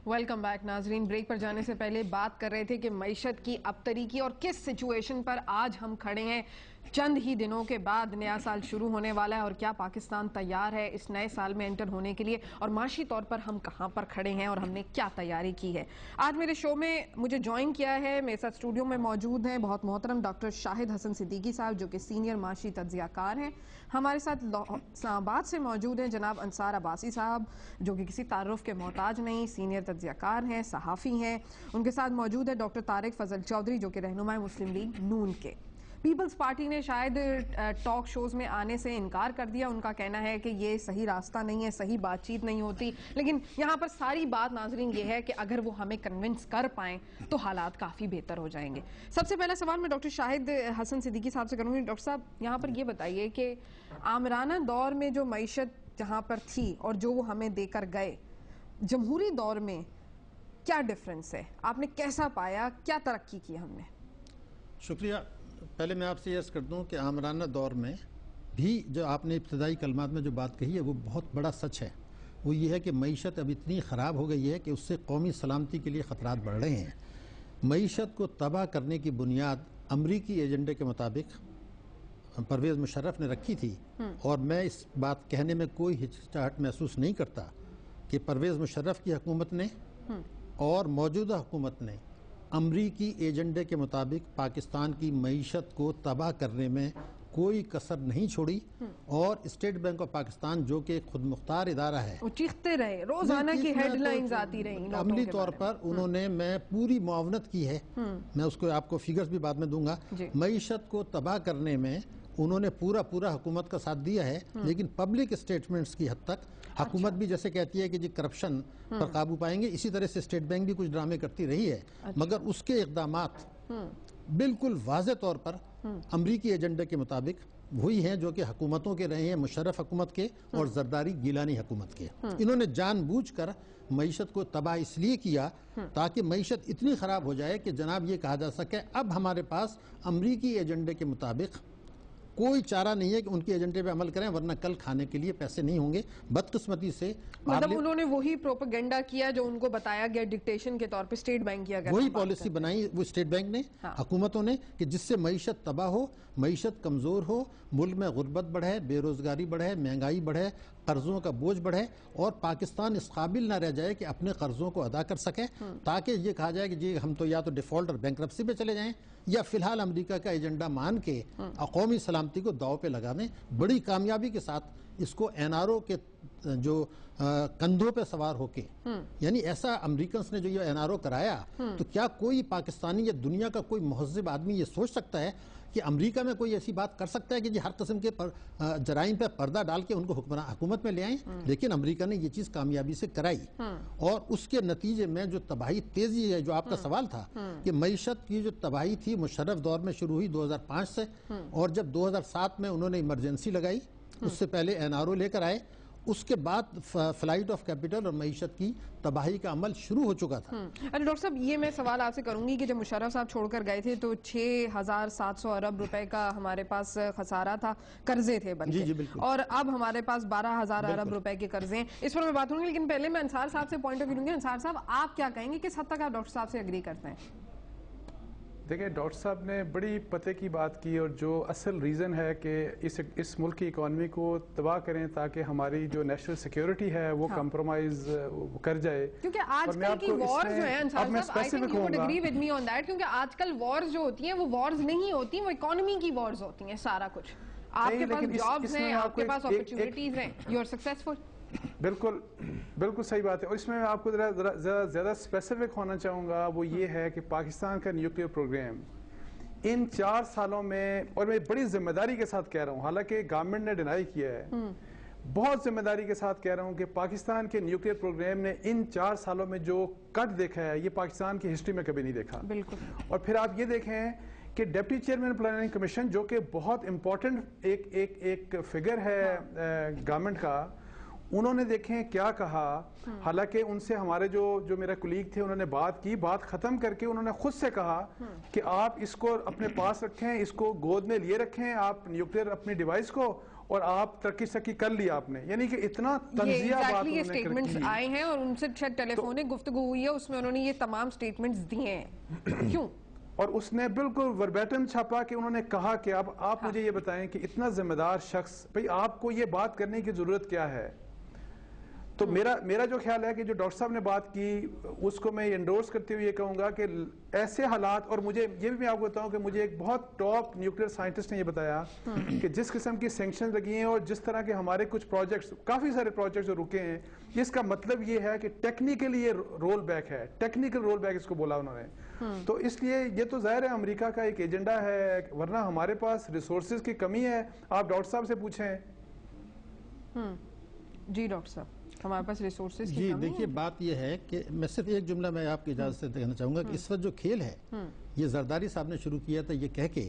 Welcome back ناظرین. Break پر جانے سے پہلے بات کر رہے تھے کہ معیشت کی ابتری کی اور کس سچویشن پر آج ہم کھڑے ہیں. چند ہی دنوں کے بعد نیا سال شروع ہونے والا ہے اور کیا پاکستان تیار ہے اس نئے سال میں انٹر ہونے کے لیے اور معاشی طور پر ہم کہاں پر کھڑے ہیں اور ہم نے کیا تیاری کی ہے. آج میرے شو میں مجھے جوائن کیا ہے, میرے ساتھ اسٹوڈیو میں موجود ہیں بہت محترم ڈاکٹر شاہد حسن صدیقی صاحب جو کہ سینئر معاشی تجزیہ کار ہیں. ہمارے ساتھ اسلام آباد سے موجود ہیں جناب انصار عباسی صاحب جو کہ کسی تعارف کے محتاج نہیں, سینئر تجزیہ کار ہیں, صحافی ہیں. ان کے ساتھ موجود ہے ڈاکٹر طارق فضل چودھری جو کہ رہنما مسلم لیگ نون کے. پیپلز پارٹی نے شاید ٹاک شوز میں آنے سے انکار کر دیا. ان کا کہنا ہے کہ یہ صحیح راستہ نہیں ہے, صحیح بات چیت نہیں ہوتی. لیکن یہاں پر ساری بات ناظرین یہ ہے کہ اگر وہ ہمیں کنونس کر پائیں تو حالات کافی بہتر ہو جائیں گے. سب سے پہلا سوال میں ڈاکٹر شاہد حسن صدیقی صاحب سے کروں گی. ڈاکٹر صاحب یہاں پر یہ بتائیے کہ آمرانہ دور میں جو معیشت جہاں پر تھی اور جو وہ ہمیں دے کر گئے, جمہوری دور میں کیا ڈیفرنس ہے؟ آپ نے کیسا پایا, کیا ترقی کی ہم نے؟ شکریہ. پہلے میں آپ سے یہ عرض کر دوں کہ آمرانہ دور میں بھی جو آپ نے ابتدائی کلمات میں جو بات کہی ہے وہ بہت بڑا سچ ہے. وہ یہ ہے کہ معیشت اب اتنی خراب ہو گئی ہے کہ اس سے قومی سلامتی کے لیے خطرات بڑھ رہے ہیں. معیشت کو تباہ کرنے کی بنیاد امریکی ایجنڈے کے مطابق پرویز مشرف نے رکھی تھی, اور میں اس بات کہنے میں کوئی ہچکچاہٹ محسوس نہیں کرتا کہ پرویز مشرف کی حکومت نے اور موجودہ حکومت نے امریکی ایجنڈے کے مطابق پاکستان کی معیشت کو تباہ کرنے میں کوئی کسر نہیں چھوڑی. اور اسٹیٹ بینک آف پاکستان جو کہ خود مختار ادارہ ہے, وہ چیختے رہے, روزانہ کی ہیڈ لائنز آتی رہیں. عملی طور پر انہوں نے میں پوری معاونت کی ہے, میں اس کو آپ کو فگرز بھی بعد میں دوں گا. معیشت کو تباہ کرنے میں انہوں نے پورا حکومت کا ساتھ دیا ہے. لیکن پبلک اسٹیٹمنٹس کی حد تک حکومت بھی جیسے کہتی ہے کہ جی کرپشن پر قابو پائیں گے, اسی طرح سے اسٹیٹ بینک بھی کچھ ڈرامے کرتی رہی ہے. مگر اس کے اقدامات بالکل واضح طور پر امریکی ایجنڈے کے مطابق وہی ہیں جو کہ حکومتوں کے رہے ہیں, مشرف حکومت کے اور زرداری گیلانی حکومت کے. انہوں نے جان بوجھ کر معیشت کو تباہ اس لیے کیا تاکہ معیشت اتنی خراب ہو جائے کہ جناب یہ کہا جا سکے اب ہمارے پاس امریکی ایجنڈے کے مطابق کوئی چارہ نہیں ہے کہ ان کے ایجنڈے پہ عمل کریں, ورنہ کل کھانے کے لیے پیسے نہیں ہوں گے. بدقسمتی سے مطلب انہوں نے وہی پروپیگنڈا کیا جو ان کو بتایا گیا ڈکٹیشن کے طور پہ اسٹیٹ بینک کی, وہی پالیسی بنائی وہ اسٹیٹ بینک نے, حکومتوں نے, کہ جس سے معیشت تباہ ہو, معیشت کمزور ہو, ملک میں غربت بڑھے, بے روزگاری بڑھے, مہنگائی بڑھے, قرضوں کا بوجھ بڑھے, اور پاکستان اس قابل نہ رہ جائے کہ اپنے قرضوں کو ادا کر سکے, تاکہ یہ کہا جائے کہ جی ہم تو یا تو ڈیفالٹ اور بینکرپسی پہ چلے جائیں یا فی الحال امریکہ کا ایجنڈا مان کے قومی سلامتی کو داؤ پہ لگا دیں. بڑی کامیابی کے ساتھ اس کو این آر او کے جو کندھوں پہ سوار ہو کے, یعنی ایسا امریکنز نے جو یہ این آر او کرایا, تو کیا کوئی پاکستانی یا دنیا کا کوئی مہذب آدمی یہ سوچ سکتا ہے کہ امریکہ میں کوئی ایسی بات کر سکتا ہے کہ جی ہر قسم کے جرائم پہ پردہ ڈال کے ان کو حکومت میں لے آئیں؟ لیکن امریکہ نے یہ چیز کامیابی سے کرائی, اور اس کے نتیجے میں جو تباہی تیزی ہے, جو آپ کا سوال تھا کہ معیشت کی جو تباہی تھی مشرف دور میں شروع ہوئی 2005 سے, اور جب 2007 میں انہوں نے ایمرجنسی لگائی, اس سے پہلے این آر او لے کر آئے, اس کے بعد فلائٹ آف کیپٹل اور معیشت کی تباہی کا عمل شروع ہو چکا تھا. ڈاکٹر صاحب یہ میں سوال آپ سے کروں گی کہ جب مشرف صاحب چھوڑ کر گئے تھے تو 6,700 ارب روپے کا ہمارے پاس خسارہ تھا, قرضے تھے بلکہ, اور اب ہمارے پاس 12,000 ارب روپے کے قرضے ہیں. اس پر میں بات کروں گی, لیکن پہلے میں انصار صاحب سے پوائنٹ آف ویو لوں گی. انصار صاحب آپ کیا کہیں گے, کس حد تک آپ ڈاکٹر صاحب سے اگری کرتے ہیں؟ دیکھیں ڈاکٹر صاحب نے بڑی پتے کی بات کی, اور جو اصل ریزن ہے کہ اس ملک کی اکانومی کو تباہ کریں تاکہ ہماری جو نیشنل سیکیورٹی ہے وہ کمپرومائز کر جائے. کیونکہ آج کل کی وارز جو ہیں انصار صاحب, I think you would agree with me on that, کیونکہ آج کل وارز جو ہوتی ہیں وہ وارز نہیں ہوتی, وہ اکانومی کی وارز ہوتی ہیں. سارا کچھ آپ کے پاس جابز ہیں, آپ کے پاس اپرچونٹیز ہیں, یو آر سکسیسفل. بالکل صحیح بات ہے. اور اس میں آپ کو زیادہ اسپیسیفک ہونا چاہوں گا, وہ یہ ہے کہ پاکستان کا نیوکلیئر پروگرام ان 4 سالوں میں, اور میں بڑی ذمہ داری کے ساتھ کہہ رہا ہوں, حالانکہ گورنمنٹ نے ڈینائی کیا ہے, بہت ذمہ داری کے ساتھ کہہ رہا ہوں کہ پاکستان کے نیوکلیئر پروگرام نے ان 4 سالوں میں جو کٹ دیکھا ہے یہ پاکستان کی ہسٹری میں کبھی نہیں دیکھا. اور پھر آپ یہ دیکھیں کہ ڈپٹی چیئرمین پلاننگ کمیشن جو کہ بہت امپورٹنٹ ایک فگر ہے گورنمنٹ کا, انہوں نے دیکھیں کیا کہا. حالانکہ ان سے ہمارے جو میرا کولیگ تھے انہوں نے بات کی, بات ختم کر کے انہوں نے خود سے کہا کہ آپ اس کو اپنے پاس رکھیں, اس کو گود میں لیے رکھیں آپ نیوکلیئر اپنی ڈیوائس کو, اور آپ ترقی کر لی آپ نے, یعنی کہ اتنا تنزیہ بات انہوں نے سٹیٹمنٹس آئے ہیں اور ان سے ٹیلی فونک گفتگو ہوئی ہے, اس میں انہوں نے یہ تمام سٹیٹمنٹس دیے ہیں. کیوں؟ اور اس نے بالکل وربیٹم چھاپا کہ انہوں نے کہا کہ اب آپ مجھے یہ بتائیں کہ اتنا ذمہ دار شخص, بھئی آپ کو یہ بات کرنے کی ضرورت کیا ہے؟ تو میرا جو خیال ہے کہ جو ڈاکٹر صاحب نے بات کی اس کو میں انڈورس کرتے ہوئے یہ کہوں گا کہ ایسے حالات, اور مجھے یہ بھی میں آپ کو بتاؤں کہ مجھے ایک بہت ٹاپ نیوکلیئر سائنٹسٹ نے یہ بتایا کہ جس قسم کی سینکشن لگی ہیں اور جس طرح کے ہمارے کچھ پروجیکٹس, کافی سارے پروجیکٹس جو رکے ہیں, اس کا مطلب یہ ہے کہ ٹیکنیکلی یہ رول بیک ہے, ٹیکنیکل رول بیک اس کو بولا انہوں نے. تو اس لیے یہ تو ظاہر ہے امریکہ کا ایک ایجنڈا ہے, ورنہ ہمارے پاس ریسورسز کی کمی ہے. آپ ڈاکٹر صاحب سے پوچھیں. جی ڈاکٹر صاحب, ہمارے پاس ریسورسز کی جی کمی ہے. دیکھیے بات یہ ہے کہ میں صرف ایک جملہ میں آپ کی اجازت سے کہنا چاہوں گا کہ اس وقت جو کھیل ہے یہ زرداری صاحب نے شروع کیا تھا یہ کہہ کے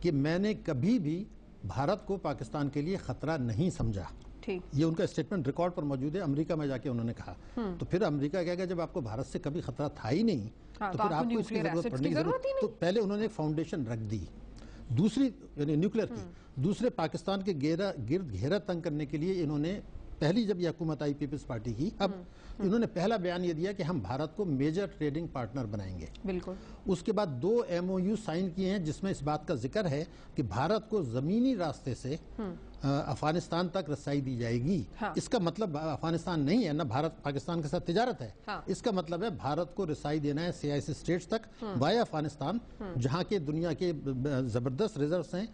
کہ میں نے کبھی بھی بھارت کو پاکستان کے لیے خطرہ نہیں سمجھا. یہ ان کا اسٹیٹمنٹ ریکارڈ پر موجود ہے, امریکہ میں جا کے انہوں نے کہا. تو پھر امریکہ کہہ گیا جب آپ کو بھارت سے کبھی خطرہ تھا ہی نہیں تو پھر آپ کو اس کی ضرورت پڑنے کی ضرورت. تو پہلے انہوں نے ایک فاؤنڈیشن رکھ دی, دوسری یعنی نیوکلیئر کی, دوسرے پاکستان کے گرد گھیرا تنگ کرنے کے لیے انہوں نے پہلی جب یہ حکومت آئی پیپلز پارٹی کی, اب انہوں نے پہلا بیان یہ دیا کہ ہم بھارت کو میجر ٹریڈنگ پارٹنر بنائیں گے. بالکل. اس کے بعد 2 MOU سائن کیے ہیں جس میں اس بات کا ذکر ہے کہ بھارت کو زمینی راستے سے افغانستان تک رسائی دی جائے گی. اس کا مطلب افغانستان نہیں ہے, نہ بھارت پاکستان کے ساتھ تجارت ہے, اس کا مطلب ہے بھارت کو رسائی دینا ہے سیاسی اسٹیٹس تک وائے افغانستان, جہاں کے دنیا کے زبردست ریزروز ہیں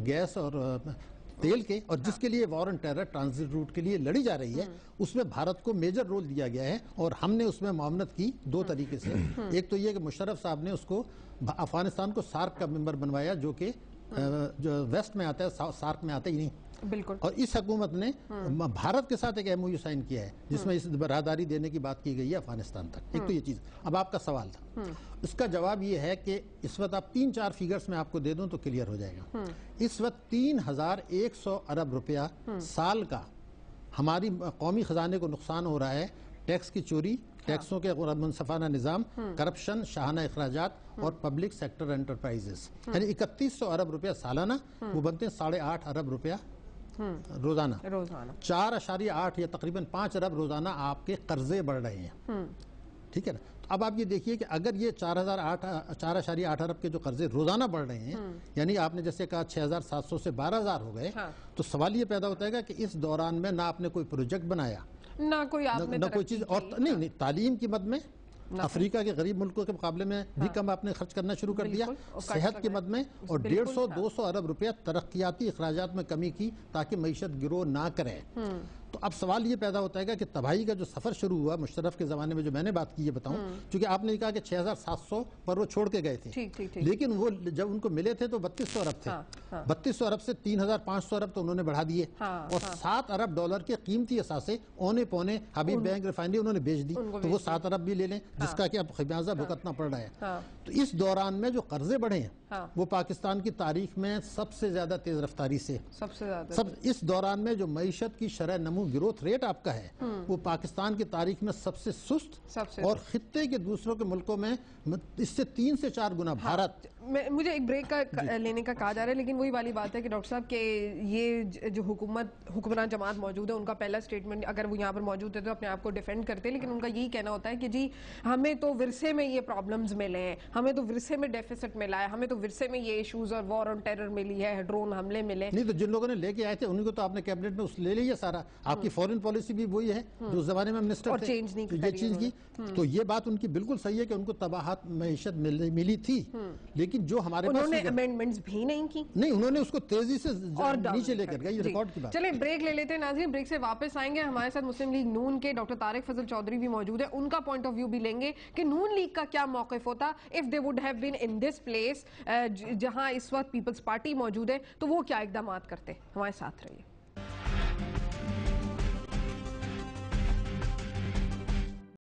گیس اور تیل کے, اور جس کے لیے war and terror transit route کے لیے لڑی جا رہی ہے, اس میں بھارت کو میجر رول دیا گیا ہے. اور ہم نے اس میں معاونت کی 2 طریقے سے. ایک تو یہ کہ مشرف صاحب نے اس کو افغانستان کو سارک کا ممبر بنوایا, جو کہ جو ویسٹ میں آتا ہے, سارک میں آتا ہی نہیں. بالکل. اور اس حکومت نے بھارت کے ساتھ ایک MOU سائن کیا ہے جس میں اس برادری دینے کی بات کی گئی ہے افغانستان تک. ایک تو یہ چیز. اب آپ کا سوال تھا, اس کا جواب یہ ہے کہ اس وقت آپ 3-4 فیگرز میں آپ کو دے دوں تو کلیئر ہو جائے گا. اس وقت 3100 ارب روپیہ سال کا ہماری قومی خزانے کو نقصان ہو رہا ہے, ٹیکس کی چوری, ٹیکسوں کے منصفانہ نظام, کرپشن, شاہانہ اخراجات اور پبلک سیکٹر انٹرپرائزز. یعنی 3100 ارب روپیہ سالانہ, وہ بنتے ہیں 8.5 ارب روپیہ روزانہ. 4.8 یا تقریباً 5 ارب روزانہ آپ کے قرضے بڑھ رہے ہیں. ٹھیک ہے نا. اب آپ یہ دیکھیے کہ اگر یہ 4.8 ارب کے جو قرضے روزانہ بڑھ رہے ہیں, یعنی آپ نے جیسے کہا 6,700 سے 12,000 ہو گئے, تو سوال یہ پیدا ہوتا ہے کہ اس دوران میں نہ آپ نے کوئی پروجیکٹ بنایا, نہ کوئی چیز, اور نہیں تعلیم کی مد میں افریقہ کے غریب ملکوں کے مقابلے میں بھی کم آپ نے خرچ کرنا شروع کر دیا, صحت کی مد میں, اور 150-200 ارب روپیہ ترقیاتی اخراجات میں کمی کی تاکہ معیشت گرو نہ کرے. تو اب سوال یہ پیدا ہوتا ہے کہ تباہی کا جو سفر شروع ہوا مشرف کے زمانے میں, جو میں نے بات کی یہ بتاؤں, چونکہ آپ نے کہا کہ 6,700 پر وہ چھوڑ کے گئے تھے, لیکن وہ جب ان کو ملے تھے تو 3200 ارب تھے. 3200 ارب سے 3,500 ارب تو انہوں نے بڑھا دیے, اور $7 ارب کے قیمتی اثاثے اونے پونے حبیب بینک ریفائنری انہوں نے بیچ دی. تو وہ 7 ارب بھی لے لیں, جس کا کہ اب خمیازہ بھگتنا پڑ رہا ہے. تو اس دوران میں جو قرضے بڑھے ہیں وہ پاکستان کی تاریخ میں سب سے زیادہ تیز رفتاری سے, اس دوران میں جو معیشت کی شرح نمو گروتھ ریٹ آپ کا ہے وہ پاکستان کی تاریخ میں سب سے سست, اور خطے کے دوسروں کے ملکوں میں اس سے 3 سے 4 گنا بھارت. مجھے ایک بریک کا لینے کا کہا جا رہا ہے, لیکن وہی والی بات ہے کہ ڈاکٹر صاحب کہ یہ جو حکمران جماعت موجود ہے, ان کا پہلا سٹیٹمنٹ, اگر وہ یہاں پر موجود ہے تو اپنے آپ کو ڈیفینڈ کرتے ہیں, لیکن ان کا یہی کہنا ہوتا ہے کہ جی ہمیں تو ورثے میں یہ پرابلمز ملے ہیں, ہمیں تو ورثے میں ڈیفیسٹ ملا ہے, ہمیں تو ورثے میں یہ ایشوز اور وار آن ٹیرر ملی ہے, ڈرون حملے ملے. نہیں تو جن لوگوں نے لے کے آئے تھے انہیں کو تو آپ نے کیبنٹ میں لے لیا سارا. آپ کی فورن پالیسی بھی وہی ہے جو اس زمانے میں منسٹر تھے, یہ چیز کی. تو یہ بات ان کی بالکل صحیح ہے کہ ان کو تباہت معیشت ملی تھی, لیکن جو ہمارے پاس امینڈمنٹس بھی نہیں کی, نہیں انہوں نے اس کو تیزی سے نیچے لے کر گئے. یہ ریکارڈ کی بات. چلیں بریک لے لیتے ہیں ناظرین, بریک سے واپس آئیں گے. ہمارے ساتھ مسلم لیگ نون کے ڈاکٹر طارق فضل چودھری بھی موجود ہے, ان کا پوائنٹ آف ویو بھی لیں گے کہ نون لیگ کا کیا موقف ہوتا if they would have been in this place جہاں اس وقت پیپلز پارٹی موجود ہے, تو وہ کیا اقدامات کرتے. ہمارے ساتھ رہیے.